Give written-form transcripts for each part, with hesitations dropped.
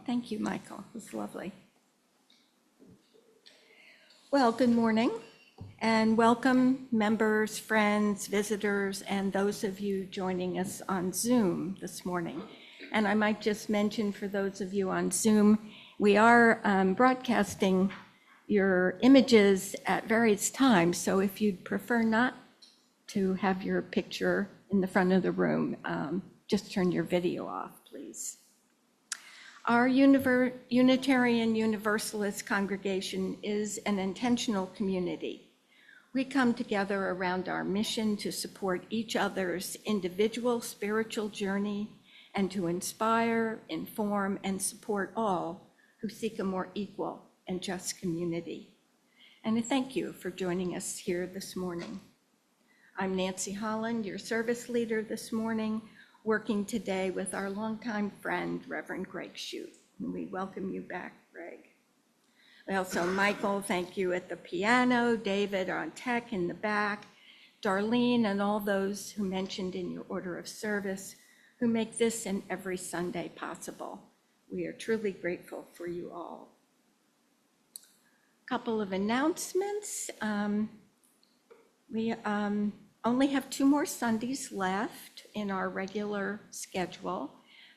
Thank you, Michael. It was lovely. Well, good morning and welcome members, friends, visitors, and those of you joining us on Zoom this morning. And I might just mention for those of you on Zoom, we are broadcasting your images at various times. So if you'd prefer not to have your picture in the front of the room, just turn your video off, please. Our Unitarian Universalist congregation is an intentional community. We come together around our mission to support each other's individual spiritual journey and to inspire, inform, and support all who seek a more equal and just community. And I thank you for joining us here this morning. I'm Nancy Holland, your service leader this morning, working today with our longtime friend, Reverend Greg Shute. And we welcome you back, Greg. Also, Michael, thank you at the piano, David on tech in the back, Darlene, and all those who mentioned in your order of service who make this and every Sunday possible. We are truly grateful for you all. A couple of announcements. We only have 2 more Sundays left in our regular schedule.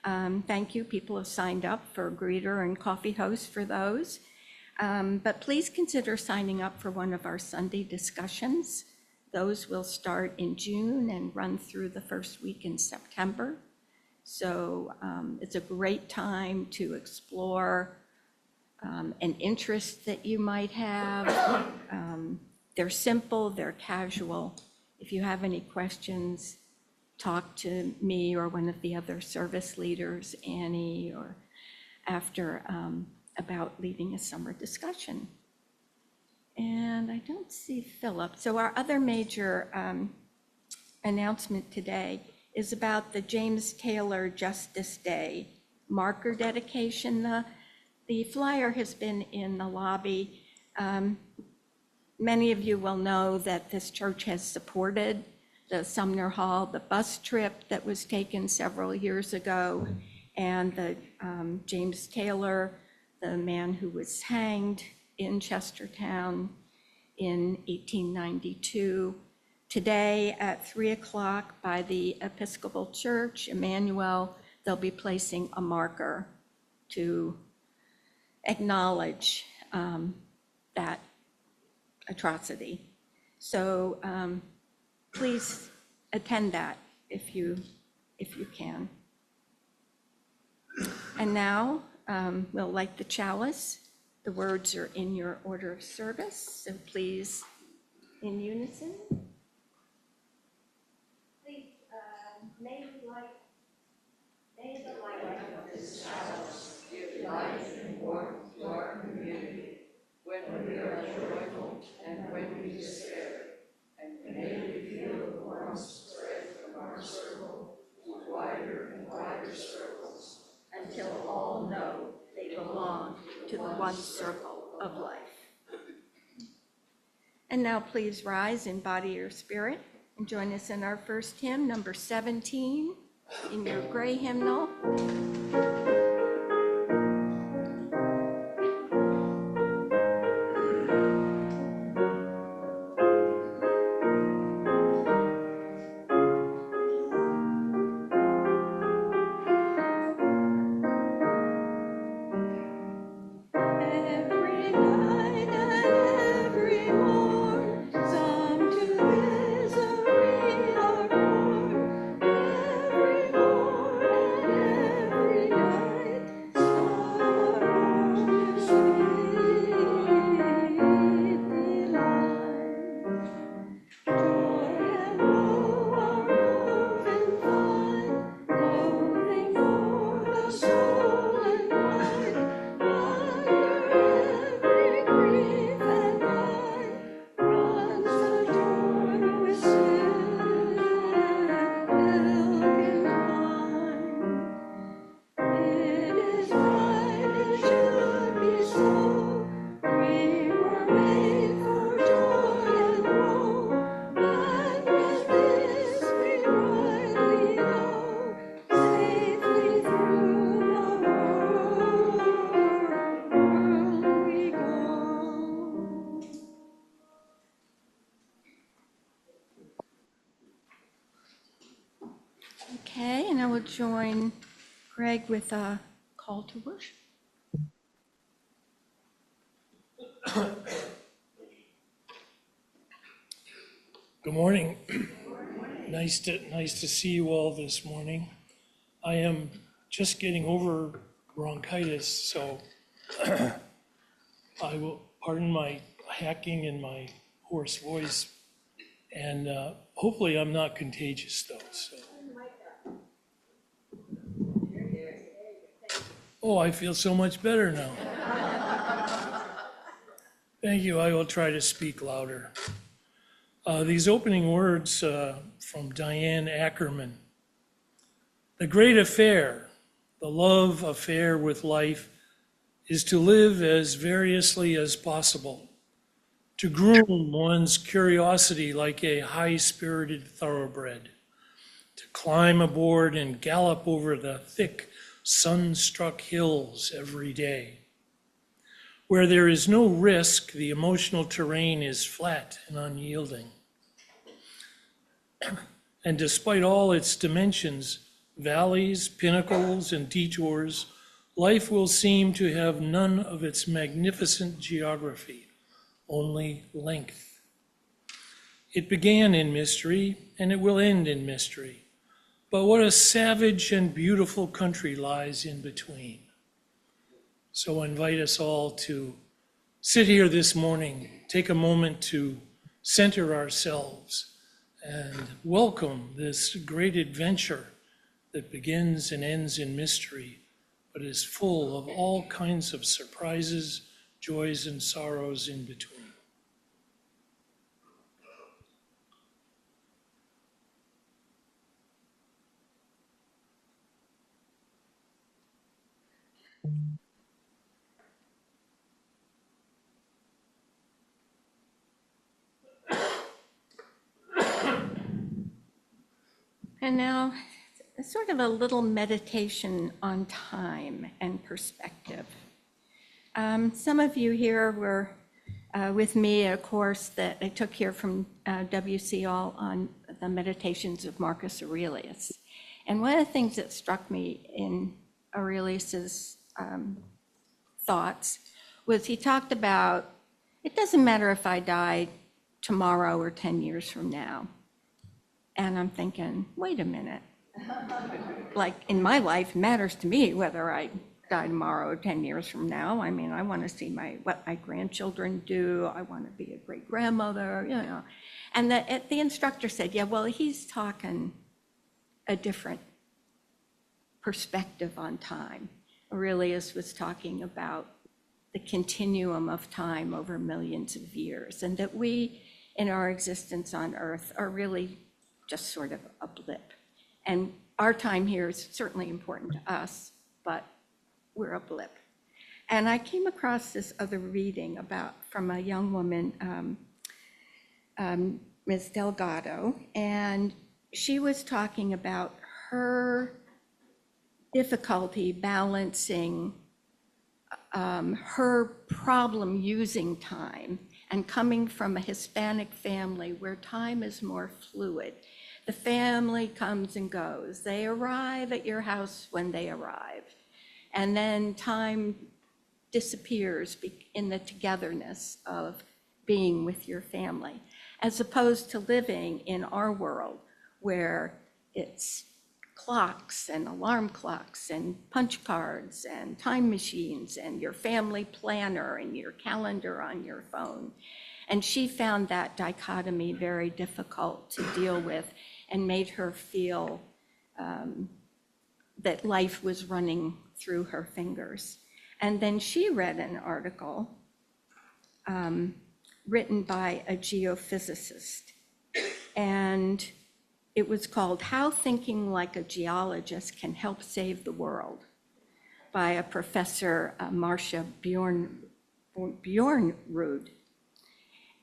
Thank you, people have signed up for greeter and coffee host for those. But please consider signing up for one of our Sunday discussions. Those will start in June and run through the first week in September. So it's a great time to explore an interest that you might have. They're simple, they're casual. If you have any questions, talk to me or one of the other service leaders, Annie, or after about leading a summer discussion. And I don't see Philip. So our other major announcement today is about the James Taylor Justice Day marker dedication. The flyer has been in the lobby. Many of you will know that this church has supported the Sumner Hall, the bus trip that was taken several years ago, and the James Taylor, the man who was hanged in Chestertown in 1892. Today at 3 o'clock by the Episcopal Church, Emmanuel, they'll be placing a marker to acknowledge that atrocity. So please attend that if you can. And now we'll light the chalice. The words are in your order of service, so please, in unison. Please, may the light of this chalice give light and warmth to our community when we are joyful and when we despair, and may we feel the warmth spread from our circle to wider and wider circles until all know they belong to the one circle of life. And now please rise in body or spirit and join us in our first hymn, number 17, in your gray hymnal. Every I will join Greg with a call to worship. Good morning. Nice to see you all this morning. I am just getting over bronchitis, so I will pardon my hacking and my hoarse voice, and hopefully I'm not contagious though. So. Oh, I feel so much better now. Thank you. I will try to speak louder. These opening words from Diane Ackerman. The great affair, the love affair with life, is to live as variously as possible, to groom one's curiosity like a high-spirited thoroughbred, to climb aboard and gallop over the thick, sun-struck hills every day. Where there is no risk, the emotional terrain is flat and unyielding. And despite all its dimensions, valleys, pinnacles, and detours, life will seem to have none of its magnificent geography, only length. It began in mystery, and it will end in mystery. But what a savage and beautiful country lies in between. So I invite us all to sit here this morning, take a moment to center ourselves and welcome this great adventure that begins and ends in mystery, but is full of all kinds of surprises, joys, and sorrows in between. And now, sort of a little meditation on time and perspective. Some of you here were with me at a course that I took here from UUCR on the Meditations of Marcus Aurelius. And one of the things that struck me in Aurelius's thoughts was he talked about, it doesn't matter if I die tomorrow or 10 years from now. And I'm thinking, wait a minute. Like in my life, it matters to me whether I die tomorrow or 10 years from now. I mean, I want to see what my grandchildren do. I want to be a great grandmother, you know. And the instructor said, yeah, well, he's talking a different perspective on time. Aurelius was talking about the continuum of time over millions of years, and that we, in our existence on Earth, are really just sort of a blip. And our time here is certainly important to us, but we're a blip. And I came across this other reading from a young woman, Ms. Delgado, and she was talking about her difficulty balancing her problem using time and coming from a Hispanic family where time is more fluid. The family comes and goes. They arrive at your house when they arrive. And then time disappears in the togetherness of being with your family, as opposed to living in our world where it's clocks and alarm clocks and punch cards and time machines and your family planner and your calendar on your phone. And she found that dichotomy very difficult to deal with and made her feel that life was running through her fingers. And then she read an article written by a geophysicist, and it was called How Thinking Like a Geologist Can Help Save the World by a professor, Marcia Bjornrud.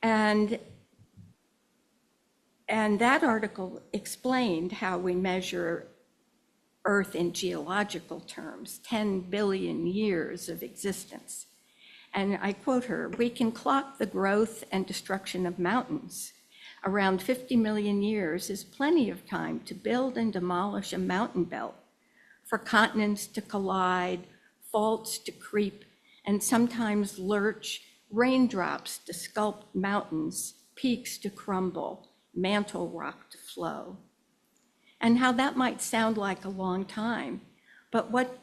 And that article explained how we measure Earth in geological terms, 10 billion years of existence. And I quote her, "We can clock the growth and destruction of mountains. Around 50 million years is plenty of time to build and demolish a mountain belt for continents to collide, faults to creep, and sometimes lurch, raindrops to sculpt mountains, peaks to crumble, mantle rock to flow. And how that might sound like a long time, but what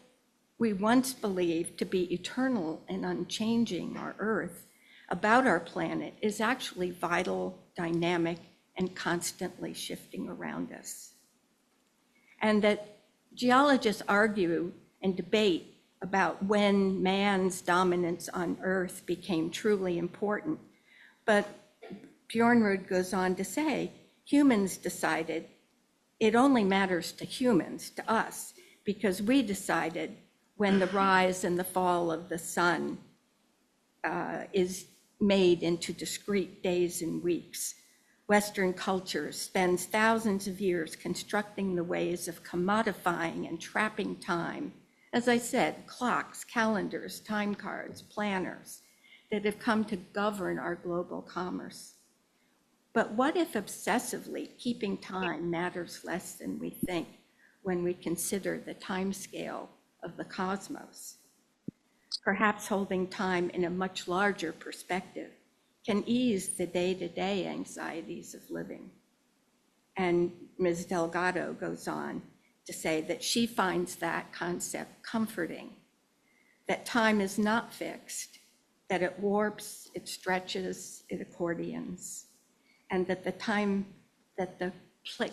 we once believed to be eternal and unchanging, our Earth, about our planet is actually vital, dynamic, and constantly shifting around us. And that geologists argue and debate about when man's dominance on Earth became truly important. But Bjornrud goes on to say, humans decided it only matters to humans, to us, because we decided when the rise and the fall of the sun is made into discrete days and weeks. Western culture spends thousands of years constructing the ways of commodifying and trapping time. As I said, clocks, calendars, time cards, planners that have come to govern our global commerce. But what if obsessively keeping time matters less than we think when we consider the time scale of the cosmos? Perhaps holding time in a much larger perspective can ease the day-to-day anxieties of living. And Ms. Delgado goes on to say that she finds that concept comforting, that time is not fixed, that it warps, it stretches, it accordions, and that the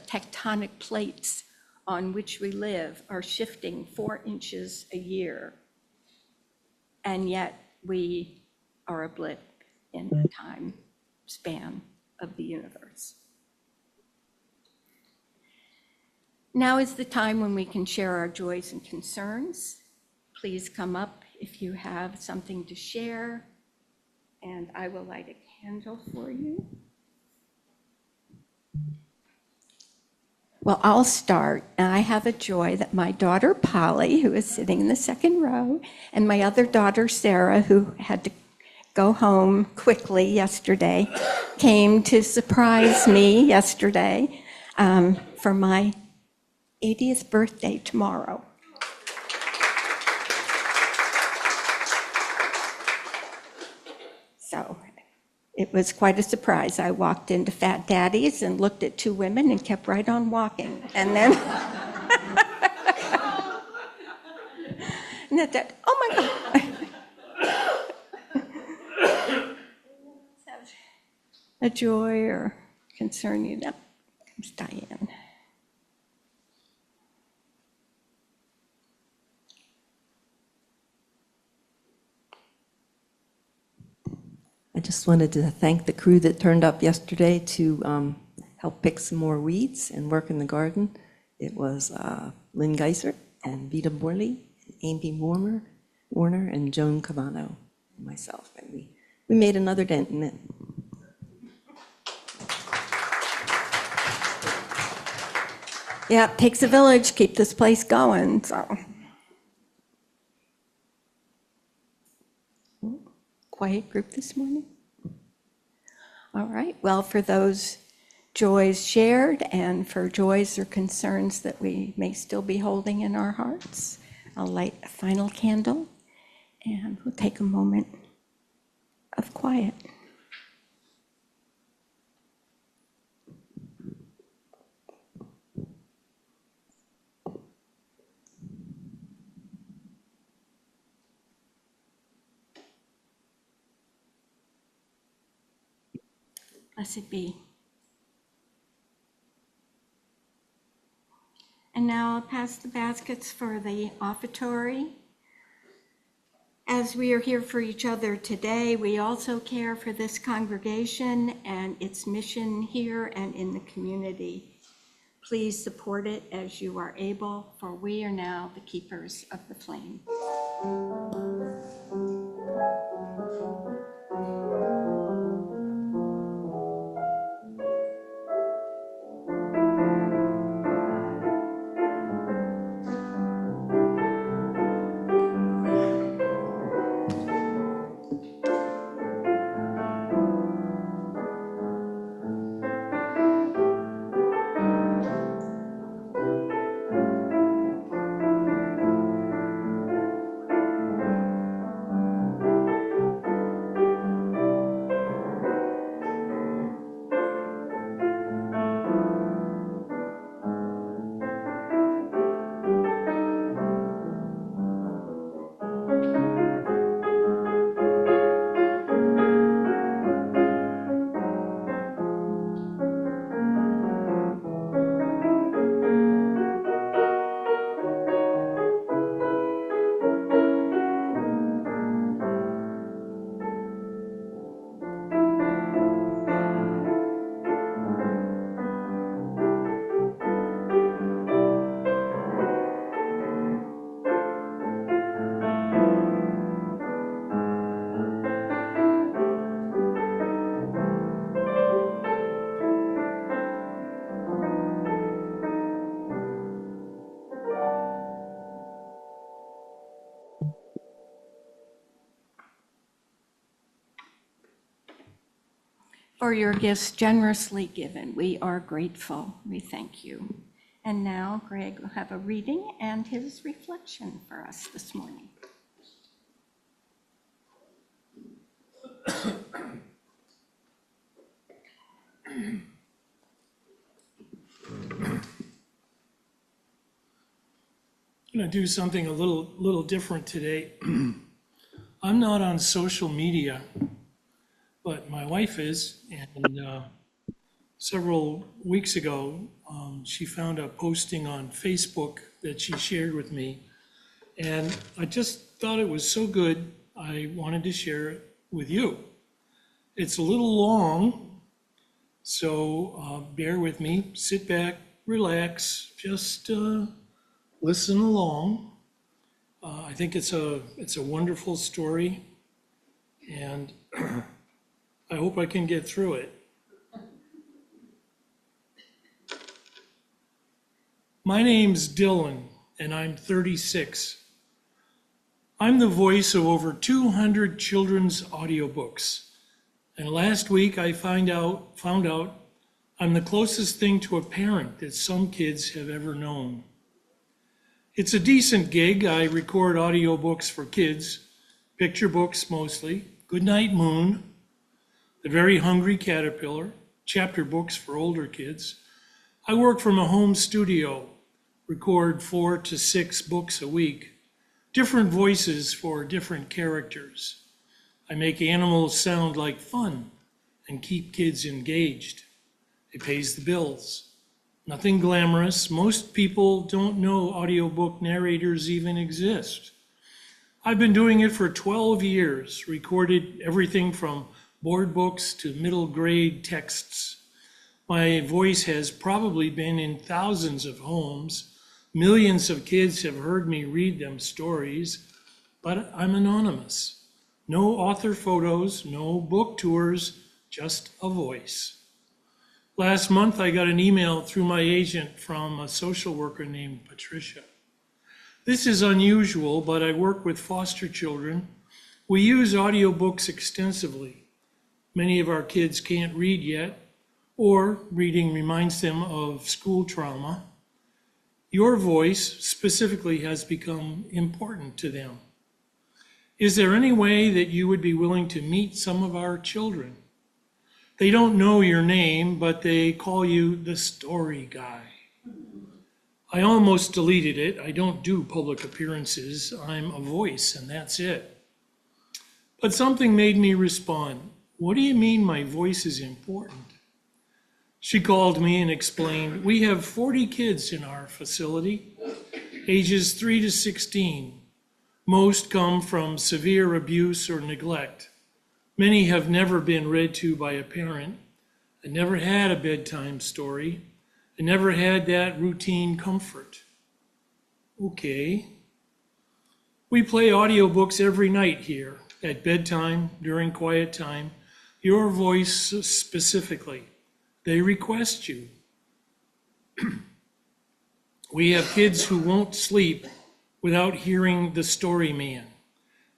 tectonic plates on which we live are shifting 4 inches a year, and yet we are a blip in the time span of the universe. Now is the time when we can share our joys and concerns. Please come up if you have something to share, and I will light a candle for you. Well, I'll start. I have a joy that my daughter, Polly, who is sitting in the second row, and my other daughter, Sarah, who had to go home quickly yesterday, came to surprise me yesterday for my 80th birthday tomorrow. So it was quite a surprise. I walked into Fat Daddy's and looked at 2 women and kept right on walking. And then, and that, oh my God. A joy or concern, you know, comes Diane. I just wanted to thank the crew that turned up yesterday to help pick some more weeds and work in the garden. It was Lynn Geiser and Vita Morley, Amy Warner, and Joan Cavano, and myself. And we made another dent in it. Yeah, it takes a village to keep this place going, so. Quiet group this morning? All right, well, for those joys shared and for joys or concerns that we may still be holding in our hearts, I'll light a final candle and we'll take a moment of quiet. Blessed be. And now I'll pass the baskets for the offertory. As we are here for each other today, we also care for this congregation and its mission here and in the community. Please support it as you are able, for we are now the keepers of the flame. for your gifts generously given. We are grateful. We thank you. And now Greg will have a reading and his reflection for us this morning. I'm going to do something a little different today. I'm not on social media, but my wife is, and several weeks ago, she found a posting on Facebook that she shared with me, and I just thought it was so good, I wanted to share it with you. It's a little long, so bear with me, sit back, relax, just listen along. I think it's a wonderful story, and I hope I can get through it. My name's Dylan, and I'm 36. I'm the voice of over 200 children's audiobooks, and last week I found out I'm the closest thing to a parent that some kids have ever known. It's a decent gig. I record audiobooks for kids, picture books mostly, Goodnight Moon, The Very Hungry Caterpillar, chapter books for older kids. I work from a home studio, record 4 to 6 books a week, different voices for different characters. I make animals sound like fun and keep kids engaged. It pays the bills. Nothing glamorous. Most people don't know audiobook narrators even exist. I've been doing it for 12 years, recorded everything from board books to middle grade texts. My voice has probably been in thousands of homes. Millions of kids have heard me read them stories, but I'm anonymous. No author photos, no book tours, just a voice. Last month, I got an email through my agent from a social worker named Patricia. This is unusual, but I work with foster children. We use audiobooks extensively. Many of our kids can't read yet, or reading reminds them of school trauma. Your voice specifically has become important to them. Is there any way that you would be willing to meet some of our children? They don't know your name, but they call you the story guy. I almost deleted it. I don't do public appearances. I'm a voice, and that's it. But something made me respond. What do you mean my voice is important? She called me and explained, we have 40 kids in our facility, ages 3 to 16. Most come from severe abuse or neglect. Many have never been read to by a parent, and never had a bedtime story, and never had that routine comfort. Okay. We play audiobooks every night here, at bedtime, during quiet time, your voice specifically. They request you. We have kids who won't sleep without hearing the story man.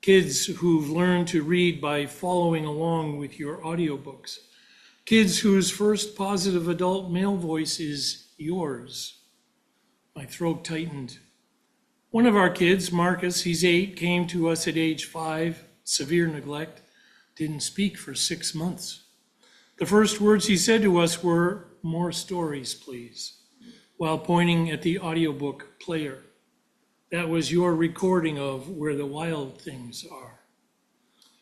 Kids who've learned to read by following along with your audiobooks. Kids whose first positive adult male voice is yours. My throat tightened. One of our kids, Marcus, he's 8, came to us at age 5, severe neglect, didn't speak for 6 months. The first words he said to us were, "More stories, please," while pointing at the audiobook player. That was your recording of Where the Wild Things Are.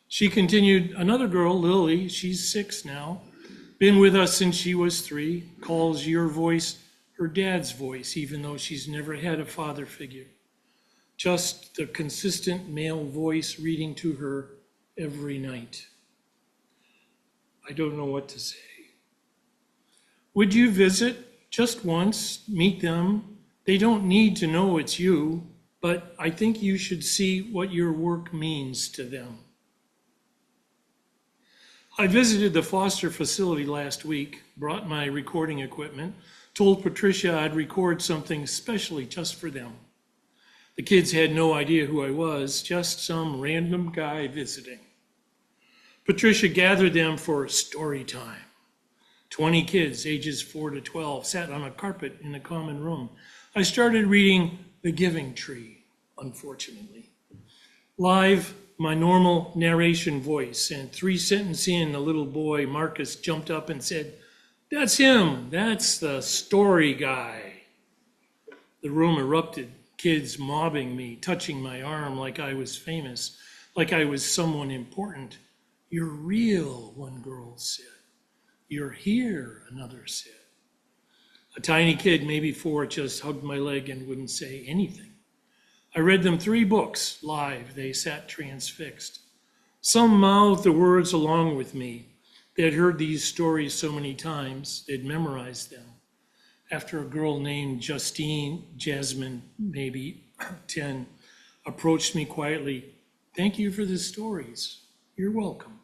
She continued, another girl, Lily, she's 6 now, been with us since she was 3, calls your voice her dad's voice, even though she's never had a father figure. Just the consistent male voice reading to her every night. I don't know what to say. Would you visit just once, meet them? They don't need to know it's you, but I think you should see what your work means to them. I visited the foster facility last week, brought my recording equipment, told Patricia I'd record something specially just for them. The kids had no idea who I was, just some random guy visiting. Patricia gathered them for story time. 20 kids, ages 4 to 12, sat on a carpet in a common room. I started reading The Giving Tree, unfortunately. Live, my normal narration voice, and 3 sentences in, a little boy, Marcus, jumped up and said, "That's him, that's the story guy." The room erupted, kids mobbing me, touching my arm like I was famous, like I was someone important. "You're real," one girl said. "You're here," another said. A tiny kid, maybe 4, just hugged my leg and wouldn't say anything. I read them 3 books live. They sat transfixed. Some mouthed the words along with me. They had heard these stories so many times, they'd memorized them. After a girl named Jasmine, maybe 10, approached me quietly. "Thank you for the stories." "You're welcome.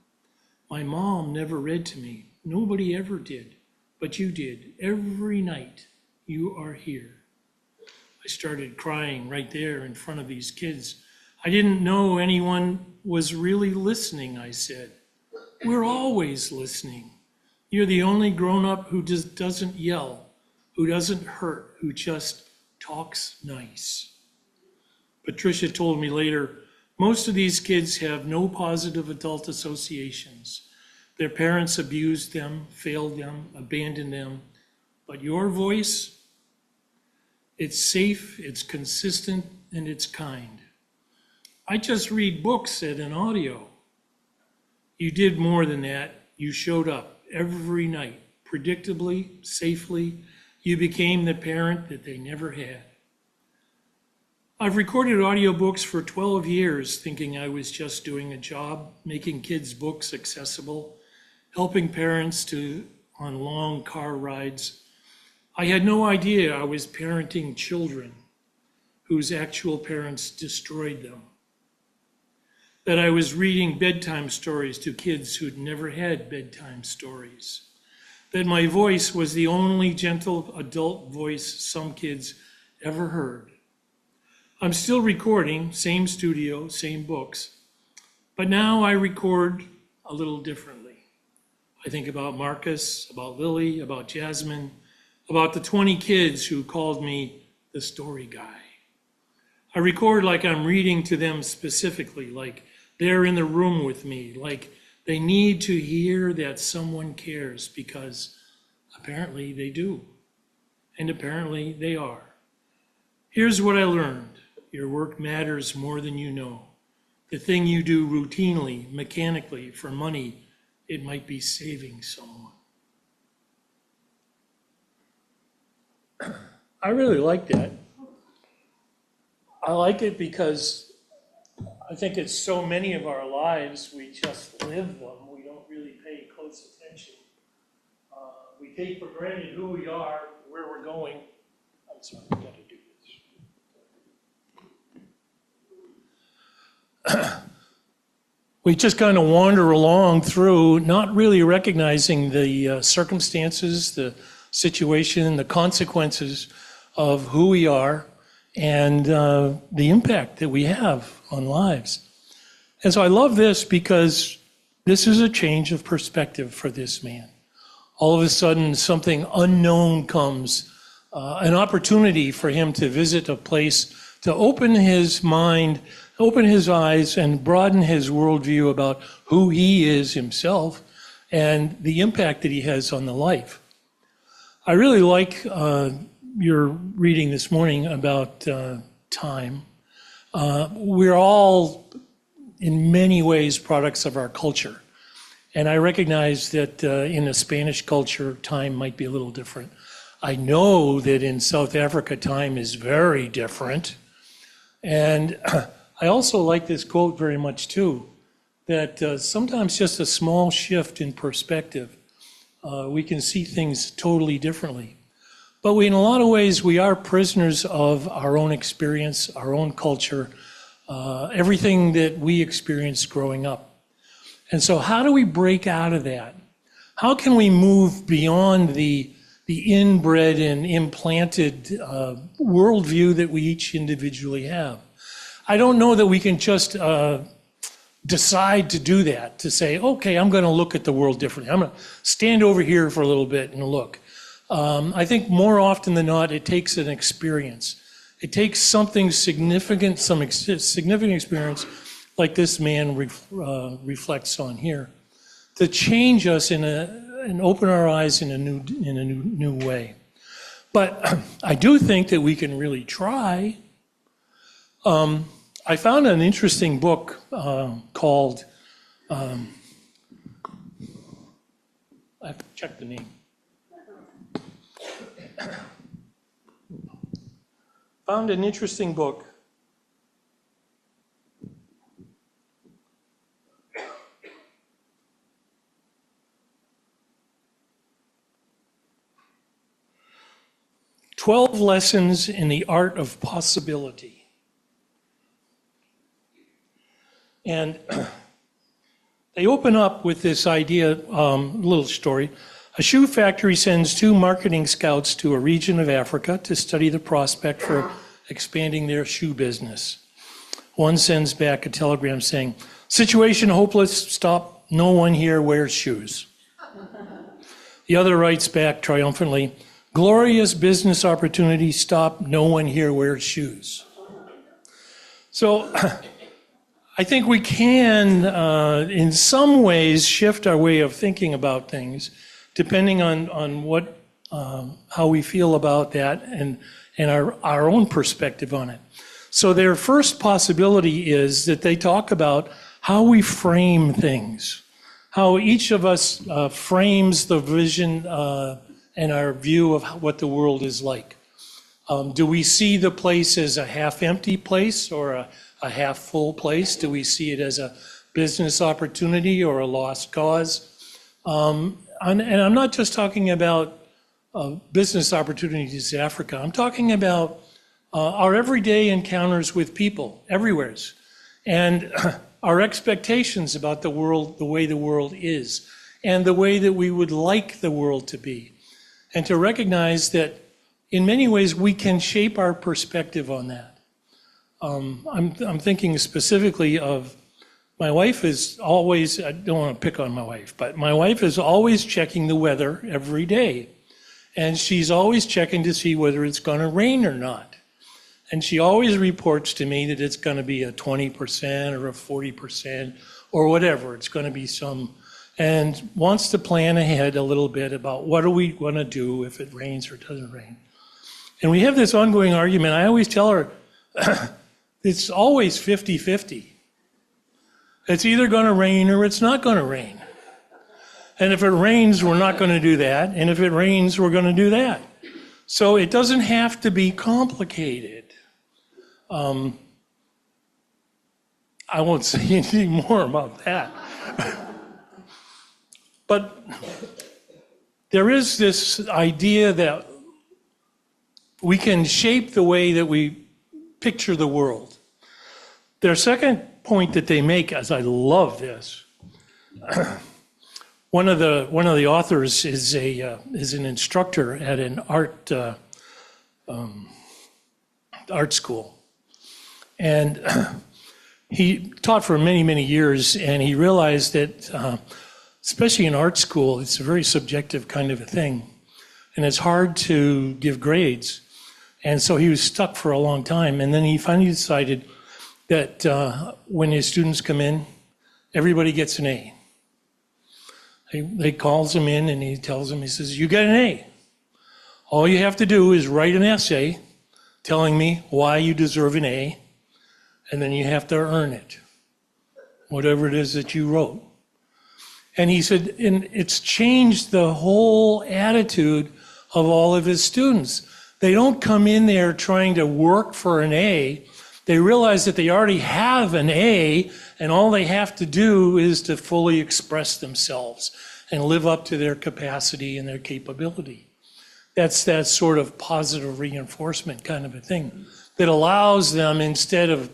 My mom never read to me. Nobody ever did, but you did. Every night you are here." I started crying right there in front of these kids. "I didn't know anyone was really listening," I said. "We're always listening. You're the only grown-up who just doesn't yell, who doesn't hurt, who just talks nice." Patricia told me later, most of these kids have no positive adult associations. Their parents abused them, failed them, abandoned them. But your voice, it's safe, it's consistent, and it's kind. "I just read books and an audio." You did more than that. You showed up every night, predictably, safely. You became the parent that they never had. I've recorded audiobooks for 12 years, thinking I was just doing a job, making kids' books accessible, helping parents on long car rides. I had no idea I was parenting children whose actual parents destroyed them. That I was reading bedtime stories to kids who'd never had bedtime stories. That my voice was the only gentle adult voice some kids ever heard. I'm still recording, same studio, same books, but now I record a little differently. I think about Marcus, about Lily, about Jasmine, about the 20 kids who called me the story guy. I record like I'm reading to them specifically, like they're in the room with me, like they need to hear that someone cares, because apparently they do, and apparently they are. Here's what I learned. Your work matters more than you know. The thing you do routinely, mechanically, for money, it might be saving someone. I really like that. I like it because I think it's so many of our lives, we just live them. We don't really pay close attention. We take for granted who we are, where we're going. I'm sorry, I've got to do this. We just kind of wander along through, not really recognizing the circumstances, the situation, the consequences of who we are, and the impact that we have on lives. And so I love this because this is a change of perspective for this man. All of a sudden, something unknown comes, an opportunity for him to visit a place, to open his mind, open his eyes, and broaden his worldview about who he is himself and the impact that he has on the life. I really like your reading this morning about time. We're all, in many ways, products of our culture. And I recognize that in the Spanish culture, time might be a little different. I know that in South Africa, time is very different. And I also like this quote very much too, that sometimes just a small shift in perspective, we can see things totally differently. But in a lot of ways, we are prisoners of our own experience, our own culture, everything that we experienced growing up. And so how do we break out of that? How can we move beyond the inbred and implanted worldview that we each individually have? I don't know that we can just decide to do that, to say, okay, I'm going to look at the world differently. I'm going to stand over here for a little bit and look. I think more often than not, it takes an experience. It takes something significant, significant experience, like this man reflects on here, to change us and open our eyes in a new way. But I do think that we can really try. I found an interesting book called, I have to check the name. Found an interesting book. "12 Lessons in the Art of Possibility." And they open up with this idea, little story. A shoe factory sends 2 marketing scouts to a region of Africa to study the prospect for expanding their shoe business. One sends back a telegram saying, "Situation hopeless, stop, no one here wears shoes." The other writes back triumphantly, "Glorious business opportunity, stop, no one here wears shoes." So I think we can, in some ways, shift our way of thinking about things, depending on what, how we feel about that and our own perspective on it. So their first possibility is that they talk about how we frame things, how each of us frames the vision and our view of what the world is like. Do we see the place as a half-empty place or a half-full place? Do we see it as a business opportunity or a lost cause? And I'm not just talking about business opportunities in Africa. I'm talking about our everyday encounters with people everywhere, and our expectations about the world, the way the world is, and the way that we would like the world to be. And to recognize that in many ways we can shape our perspective on that. I'm thinking specifically of my wife is always, I don't want to pick on my wife, but my wife is always checking the weather every day. And she's always checking to see whether it's going to rain or not. And she always reports to me that it's going to be a 20% or a 40% or whatever. It's going to be some, and wants to plan ahead a little bit about what are we going to do if it rains or doesn't rain. And we have this ongoing argument. I always tell her, it's always 50-50. It's either going to rain or it's not going to rain. And if it rains, we're not going to do that. And if it rains, we're going to do that. So it doesn't have to be complicated. I won't say anything more about that. But there is this idea that we can shape the way that we picture the world. Their second point that they make, as I love this, one of the authors is an instructor at an art school, and he taught for many years, and he realized that especially in art school, it's a very subjective kind of a thing, and it's hard to give grades, and so he was stuck for a long time, and then he finally decided that when his students come in, everybody gets an A. He calls them in and he tells them, he says, "You get an A. All you have to do is write an essay telling me why you deserve an A, and then you have to earn it, whatever it is that you wrote." And he said, and it's changed the whole attitude of all of his students. They don't come in there trying to work for an A. They realize that they already have an A, and all they have to do is to fully express themselves and live up to their capacity and their capability. That's that sort of positive reinforcement kind of a thing that allows them, instead of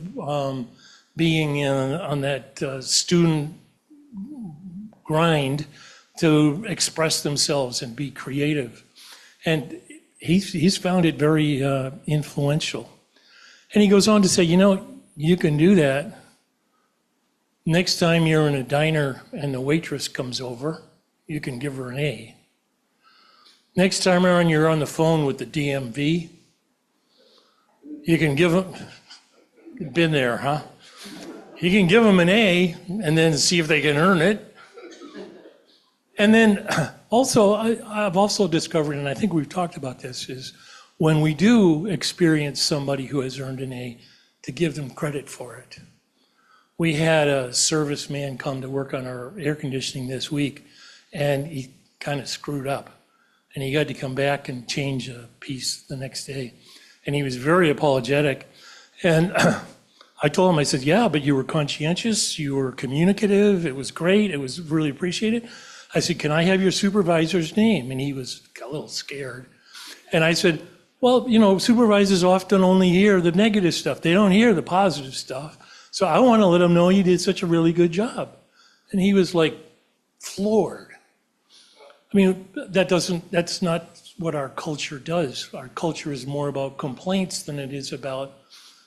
being on that student grind, to express themselves and be creative. And he's found it very influential. And he goes on to say, you know, you can do that Next time you're in a diner and the waitress comes over, you can give her an A. Next time around you're on the phone with the DMV, you can give them, been there, huh? You can give them an A and then see if they can earn it. And then also, I've also discovered, and I think we've talked about this, is when we do experience somebody who has earned an A, to give them credit for it. We had a serviceman come to work on our air conditioning this week, and he kind of screwed up. And he had to come back and change a piece the next day. And he was very apologetic. And I told him, I said, yeah, but you were conscientious, you were communicative, it was great, it was really appreciated. I said, can I have your supervisor's name? And he was a little scared. And I said, well, you know, supervisors often only hear the negative stuff. They don't hear the positive stuff. So I want to let them know you did such a really good job. And he was like floored. I mean, that's not what our culture does. Our culture is more about complaints than it is about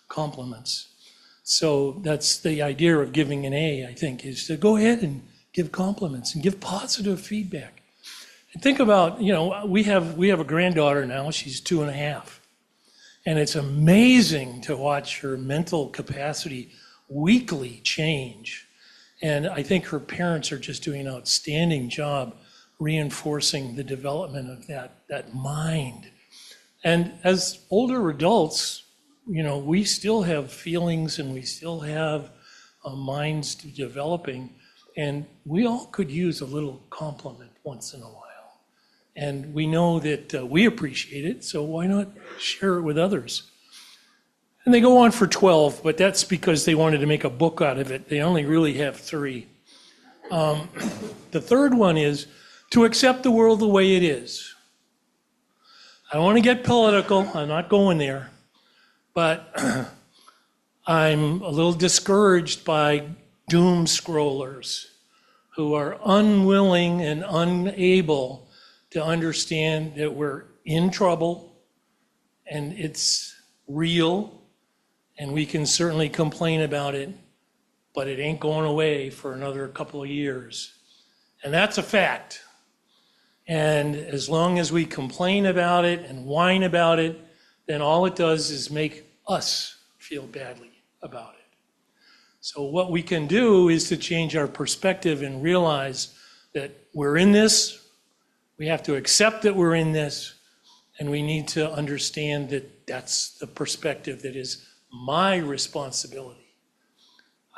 compliments. So that's the idea of giving an A, I think, is to go ahead and give compliments and give positive feedback. And think about, you know, we have a granddaughter now, she's 2.5. And it's amazing to watch her mental capacity weekly change. And I think her parents are just doing an outstanding job reinforcing the development of that mind. And as older adults, you know, we still have feelings and we still have minds developing, and we all could use a little compliment once in a while. And we know that we appreciate it, so why not share it with others? And they go on for 12, but that's because they wanted to make a book out of it. They only really have 3. The third one is to accept the world the way it is. I don't want to get political, I'm not going there, but I'm a little discouraged by doom scrollers who are unwilling and unable to understand that we're in trouble and it's real, and we can certainly complain about it, but it ain't going away for another couple of years. And that's a fact. And as long as we complain about it and whine about it, then all it does is make us feel badly about it. So what we can do is to change our perspective and realize that we're in this, we have to accept that we're in this, and we need to understand that that's the perspective that is my responsibility.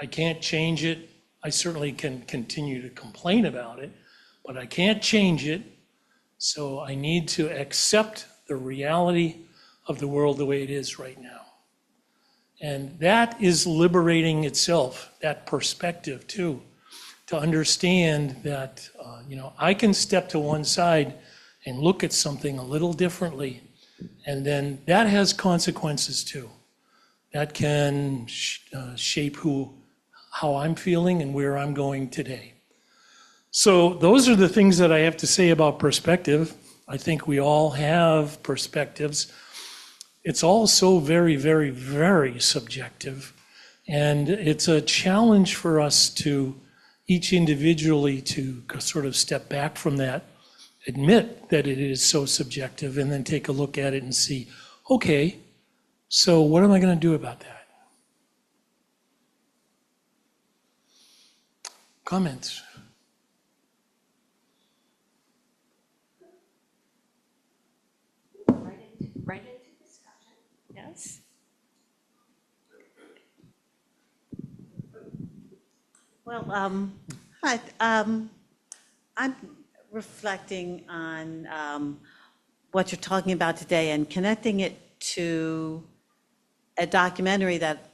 I can't change it. I certainly can continue to complain about it, but I can't change it. So I need to accept the reality of the world the way it is right now. And that is liberating itself, that perspective too, to understand that, I can step to one side and look at something a little differently. And then that has consequences too. That can shape how I'm feeling and where I'm going today. So those are the things that I have to say about perspective. I think we all have perspectives. It's all so very, very, very subjective. And it's a challenge for us to each individually to sort of step back from that, admit that it is so subjective, and then take a look at it and see, okay, so what am I going to do about that? Comments? Right into discussion. Yes. Well, hi. I'm reflecting on what you're talking about today and connecting it to a documentary that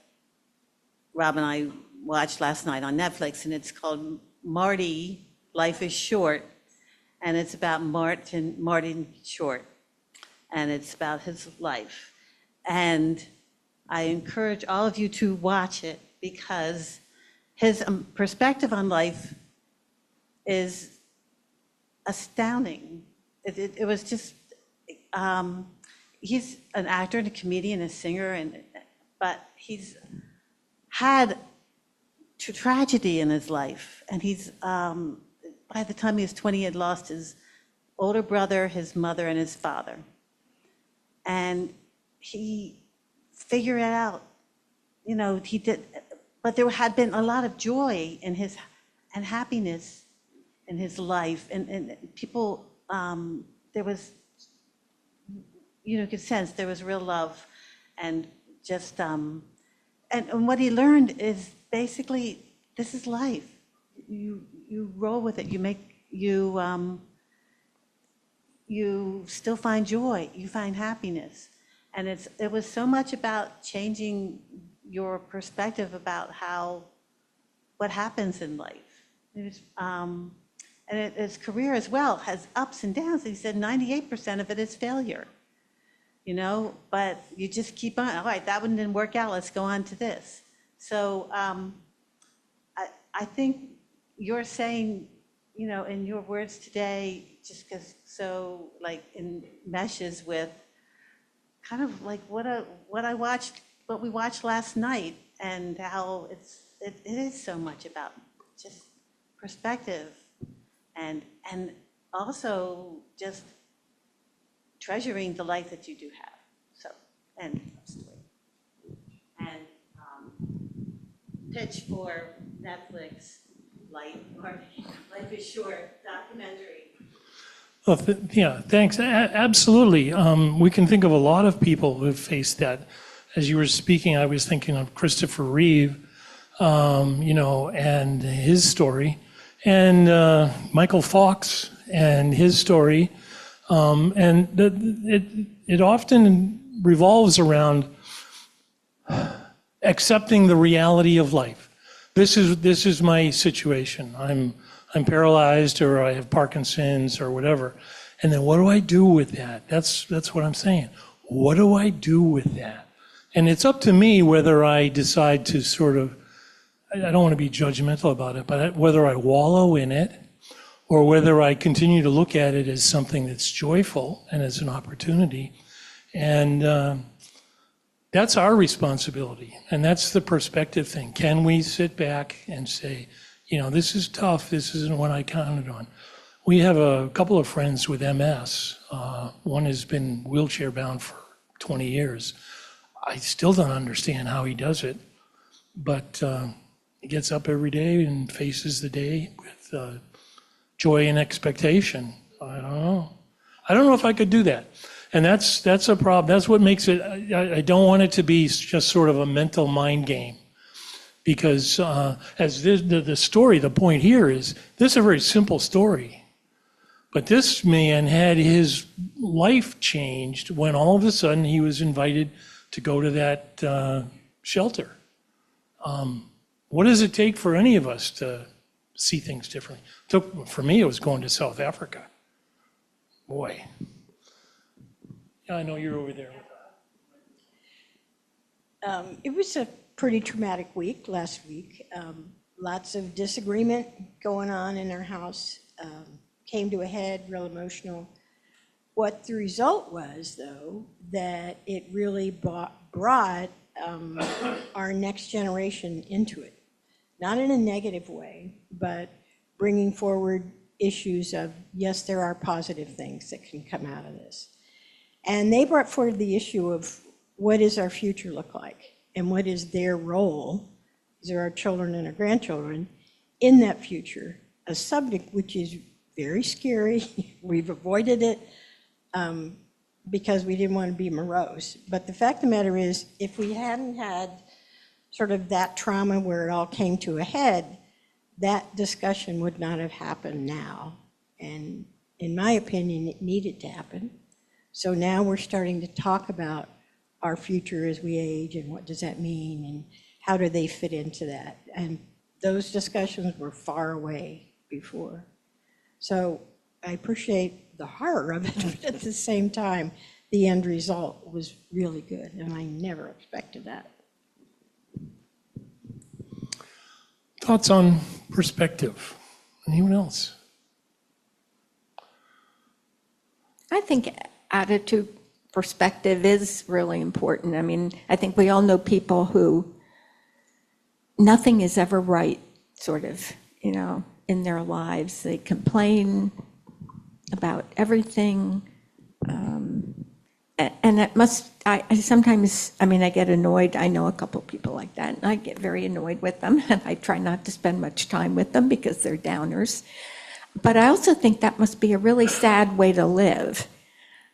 Rob and I watched last night on Netflix, and it's called Marty, Life is Short, and it's about Martin Short, and it's about his life. And I encourage all of you to watch it because his perspective on life is astounding. It was just, he's an actor and a comedian, a singer, but he's had tragedy in his life. And he's, by the time he was 20, he had lost his older brother, his mother, and his father. And he figured it out, he did, but there had been a lot of joy in his, and happiness in his life. And people, there was, you could sense there was real love and just, and what he learned is basically, this is life. You roll with it. You still find joy. You find happiness. And it was so much about changing your perspective about what happens in life. And his career as well has ups and downs. He said 98% of it is failure. But you just keep on. All right, that one didn't work out. Let's go on to this. So I think you're saying, in your words today, just because in meshes with kind of like what we watched last night, and how it is so much about just perspective and also just treasuring the life that you do have. So, and pitch for Netflix, Life is Short documentary. Well, yeah, thanks. Absolutely. We can think of a lot of people who have faced that. As you were speaking, I was thinking of Christopher Reeve, and his story, and Michael Fox and his story. And it often revolves around accepting the reality of life. This is my situation. I'm paralyzed, or I have Parkinson's, or whatever. And then what do I do with that? That's what I'm saying. What do I do with that? And it's up to me whether I decide to I don't want to be judgmental about it, but whether I wallow in it, or whether I continue to look at it as something that's joyful and as an opportunity. And that's our responsibility. And that's the perspective thing. Can we sit back and say, this is tough. This isn't what I counted on. We have a couple of friends with MS. One has been wheelchair bound for 20 years. I still don't understand how he does it, but he gets up every day and faces the day with joy and expectation. I don't know if I could do that. And that's a problem. That's what makes it, I don't want it to be just sort of a mental mind game. Because as the story, the point here is, this is a very simple story. But this man had his life changed when all of a sudden he was invited to go to that shelter. What does it take for any of us to see things differently? For me, it was going to South Africa. Boy. Yeah, I know you're over there. It was a pretty traumatic week last week. Lots of disagreement going on in our house. Came to a head, real emotional. What the result was, though, that it really brought our next generation into it. Not in a negative way, but bringing forward issues of, yes, there are positive things that can come out of this. And they brought forward the issue of, what does our future look like? And what is their role, these are our children and our grandchildren, in that future? A subject which is very scary. We've avoided it because we didn't want to be morose. But the fact of the matter is, if we hadn't had sort of that trauma where it all came to a head, that discussion would not have happened now. And in my opinion, it needed to happen. So now we're starting to talk about our future as we age, and what does that mean, and how do they fit into that? And those discussions were far away before. So I appreciate the horror of it, but at the same time, the end result was really good, and I never expected that. Thoughts on perspective? Anyone else? I think attitude, perspective is really important. I mean, I think we all know people who nothing is ever right, sort of, in their lives. They complain about everything. And it must, I sometimes, I get annoyed. I know a couple people like that, and I get very annoyed with them, and I try not to spend much time with them because they're downers. But I also think that must be a really sad way to live,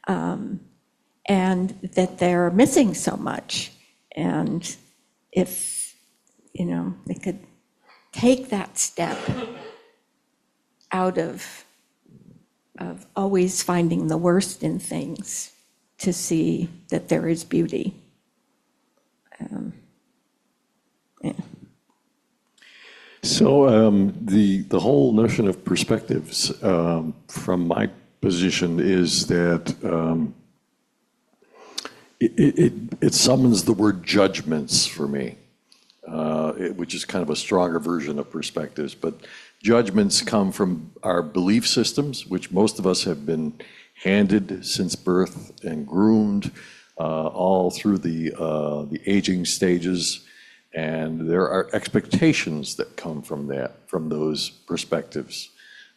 and that they're missing so much. And if, they could take that step out of always finding the worst in things to see that there is beauty. Yeah. So the whole notion of perspectives, from my position, is that it summons the word judgments for me, which is kind of a stronger version of perspectives. But judgments come from our belief systems, which most of us have been handed since birth and groomed all through the aging stages. And there are expectations that come from that, from those perspectives,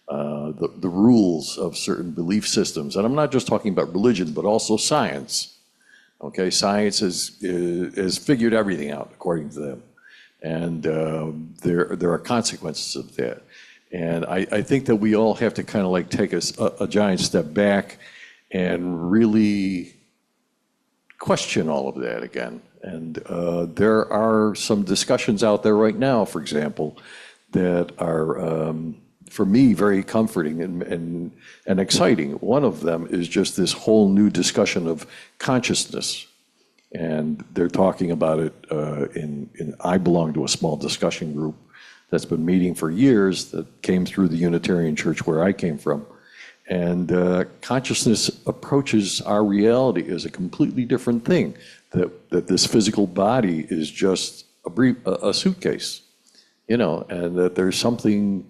the rules of certain belief systems. And I'm not just talking about religion, but also science. Okay, science has figured everything out according to them. And there are consequences of that. And I think that we all have to kind of like take a giant step back and really question all of that again. And there are some discussions out there right now, for example, that are, for me, very comforting and exciting. One of them is just this whole new discussion of consciousness. And they're talking about it I belong to a small discussion group that's been meeting for years that came through the Unitarian Church where I came from. And consciousness approaches our reality as a completely different thing, that this physical body is just a suitcase, and that there's something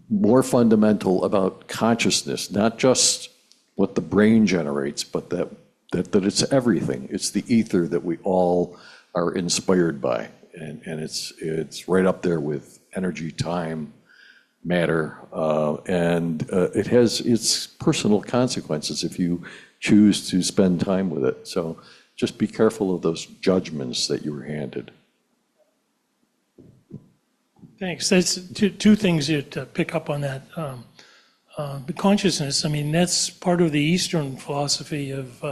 more fundamental about consciousness, not just what the brain generates, but that it's everything. It's the ether that we all are inspired by. And it's right up there with energy, time, matter, and it has its personal consequences if you choose to spend time with it. So just be careful of those judgments that you were handed. Thanks. That's two things to pick up on that. The consciousness, that's part of the Eastern philosophy of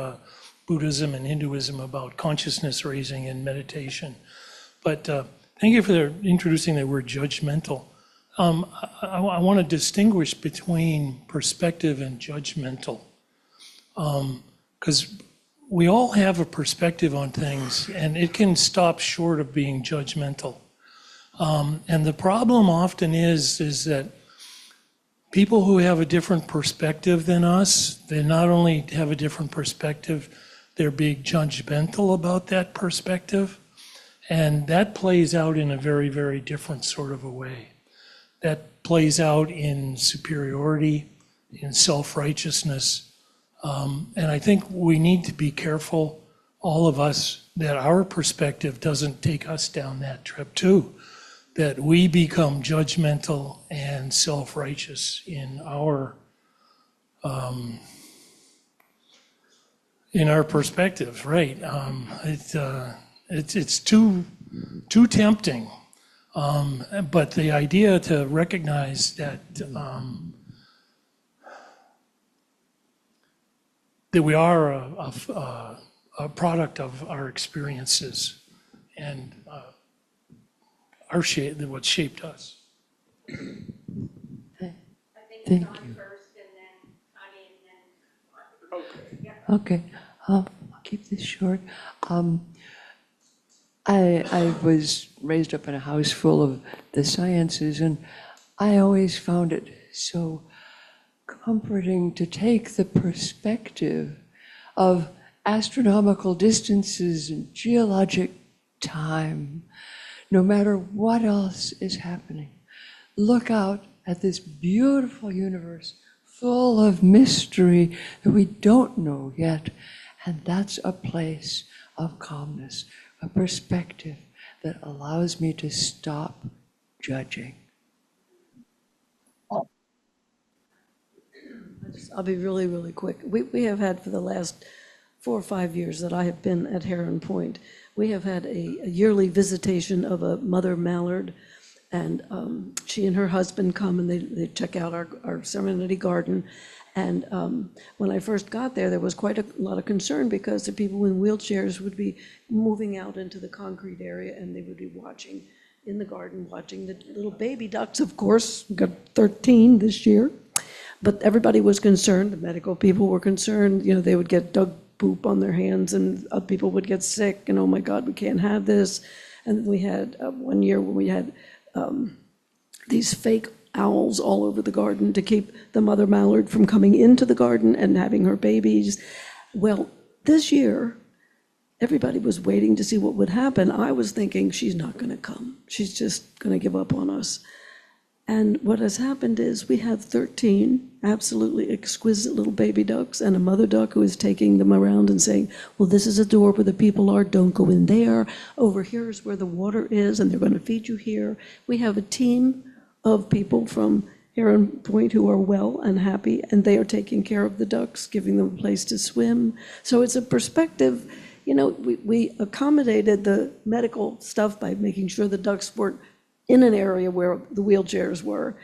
Buddhism and Hinduism about consciousness raising and meditation. But thank you for introducing the word judgmental. I want to distinguish between perspective and judgmental, because we all have a perspective on things, and it can stop short of being judgmental. And the problem often is that people who have a different perspective than us, they not only have a different perspective, they're being judgmental about that perspective. And that plays out in a very, very different sort of a way. That plays out in superiority, in self-righteousness. And I think we need to be careful, all of us, that our perspective doesn't take us down that trip too. That we become judgmental and self-righteous in our perspectives, right? It's too tempting. But the idea to recognize that we are a product of our experiences and what shaped us. Thank you. Okay, I'll keep this short. I was raised up in a house full of the sciences, and I always found it so comforting to take the perspective of astronomical distances and geologic time, no matter what else is happening. Look out at this beautiful universe full of mystery that we don't know yet, and that's a place of calmness, a perspective that allows me to stop judging. I'll be really, really quick. We have had for the last 4 or 5 years that I have been at Heron Point, we have had a yearly visitation of a mother mallard, and she and her husband come and they check out our Serenity Garden. And when I first got there was quite a lot of concern because the people in wheelchairs would be moving out into the concrete area and they would be watching in the garden, watching the little baby ducks, of course. We got 13 this year. But everybody was concerned, the medical people were concerned, you know, they would get dog poop on their hands and other people would get sick and, oh my God, we can't have this. And we had one year when we had these fake owls all over the garden to keep the mother mallard from coming into the garden and having her babies. Well, this year, everybody was waiting to see what would happen. I was thinking, she's not gonna come. She's just gonna give up on us. And what has happened is we have 13 absolutely exquisite little baby ducks and a mother duck who is taking them around and saying, well, this is a door where the people are, don't go in there. Over here is where the water is, and they're going to feed you here. We have a team of people from Heron Point who are well and happy, and they are taking care of the ducks, giving them a place to swim. So it's a perspective, you know, we accommodated the medical stuff by making sure the ducks weren't in an area where the wheelchairs were.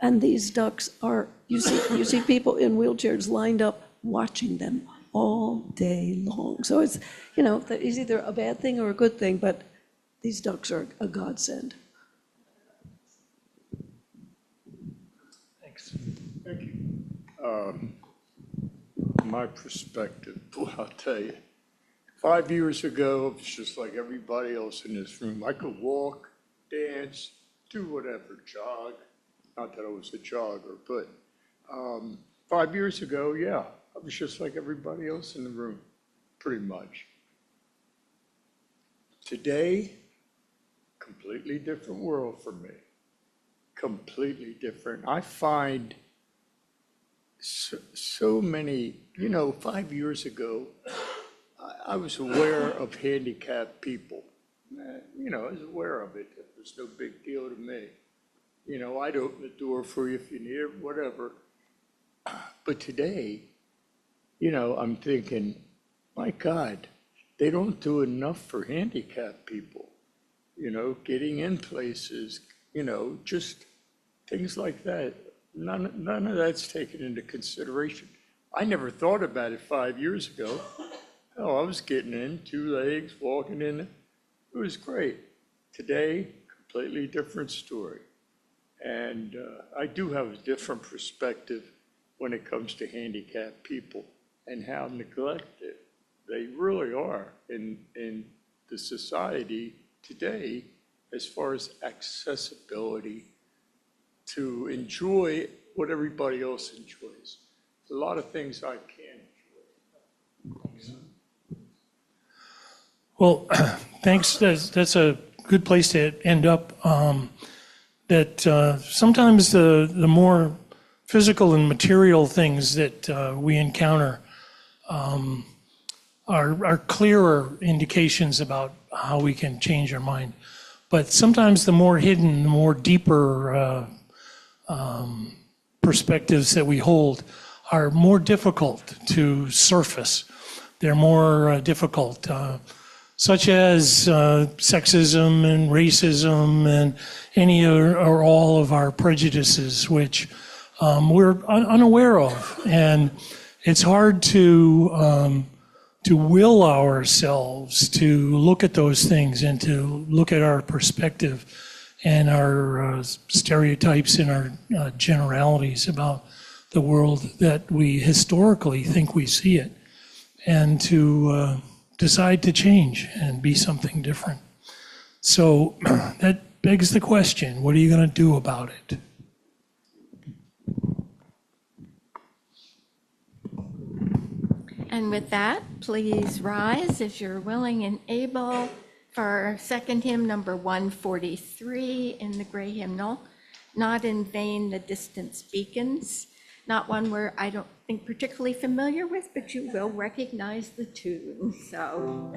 And these ducks are, you see people in wheelchairs lined up watching them all day long. So it's, you know, it's either a bad thing or a good thing, but these ducks are a godsend. Thanks. Thank you. My perspective, well, I'll tell you, 5 years ago, it was just like everybody else in this room. I could walk, dance, do whatever, jog. Not that I was a jogger, but 5 years ago, yeah, I was just like everybody else in the room, pretty much. Today, completely different world for me. Completely different. I find so many, you know, 5 years ago, I was aware of handicapped people. You know, I was aware of it. It was no big deal to me. You know, I'd open the door for you if you need it, whatever. But today, you know, I'm thinking, my God, they don't do enough for handicapped people. You know, getting in places, you know, just things like that. None of that's taken into consideration. I never thought about it 5 years ago. Oh, I was getting in, 2 legs, walking in. It was great. Today, completely different story. And I do have a different perspective when it comes to handicapped people and how neglected they really are in the society today as far as accessibility to enjoy what everybody else enjoys. A lot of things I can't enjoy. Well, thanks. That's a good place to end up. Sometimes the more physical and material things that we encounter are clearer indications about how we can change our mind. But sometimes the more hidden, the more deeper perspectives that we hold are more difficult to surface. They're more difficult. Such as sexism and racism and any or all of our prejudices, which we're unaware of. And it's hard to will ourselves to look at those things and to look at our perspective and our stereotypes and our generalities about the world that we historically think we see it, and to decide to change and be something different. So that begs the question, what are you going to do about it? And with that, please rise if you're willing and able for our second hymn, number 143 in the gray hymnal, Not in Vain the Distance Beacons. Not one where I don't think particularly familiar with, but you will recognize the tune. So.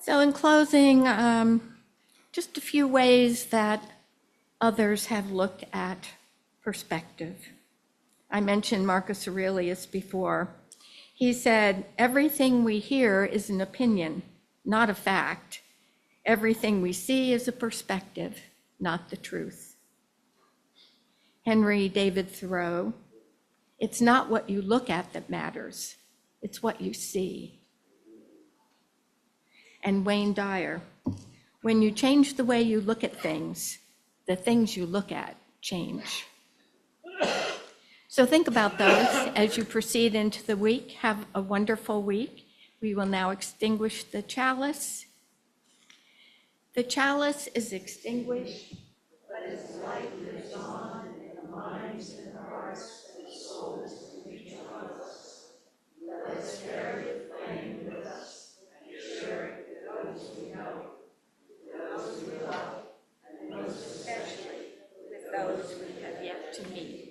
So in closing, just a few ways that others have looked at perspective. I mentioned Marcus Aurelius before. He said, everything we hear is an opinion, not a fact. Everything we see is a perspective, not the truth. Henry David Thoreau, it's not what you look at that matters, it's what you see. And Wayne Dyer, when you change the way you look at things, the things you look at change. So think about those as you proceed into the week. Have a wonderful week. We will now extinguish the chalice. The chalice is extinguished, but its light lives on in the minds and hearts and souls of each one of us. Let us carry the flame with us and share it with those we know, those we love, and most especially with those we have yet to meet.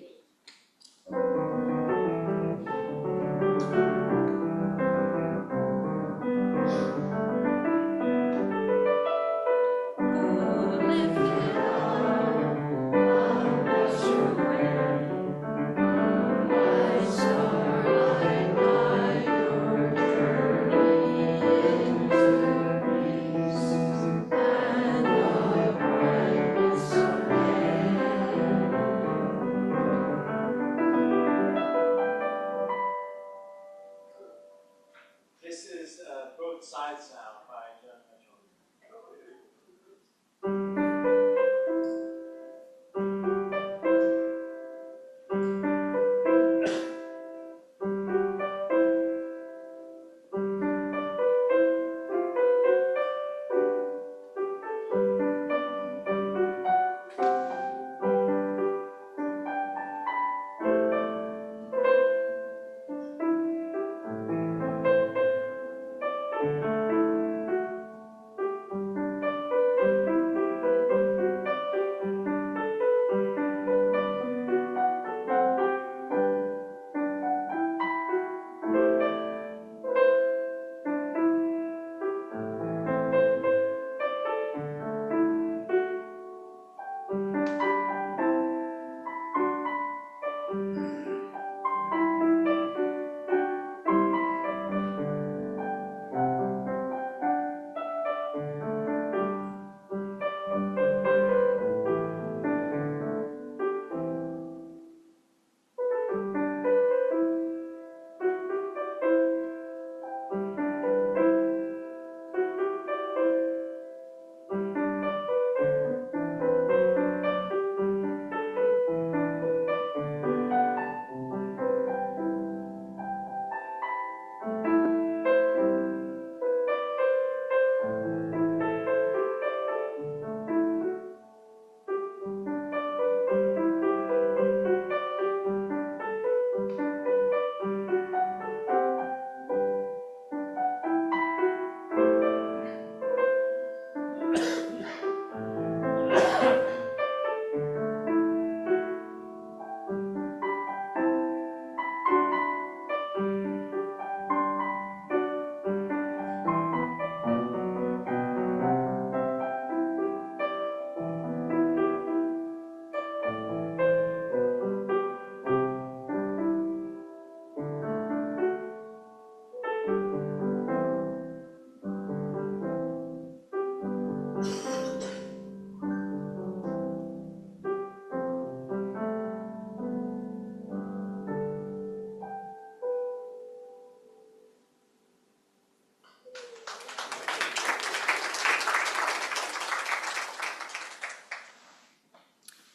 This is Both Sides Now by John Mitchell.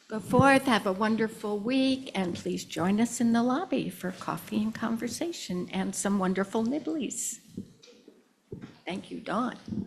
Go forth, have a wonderful week, and please join us in the lobby for coffee and conversation and some wonderful nibblies. Thank you, Dawn.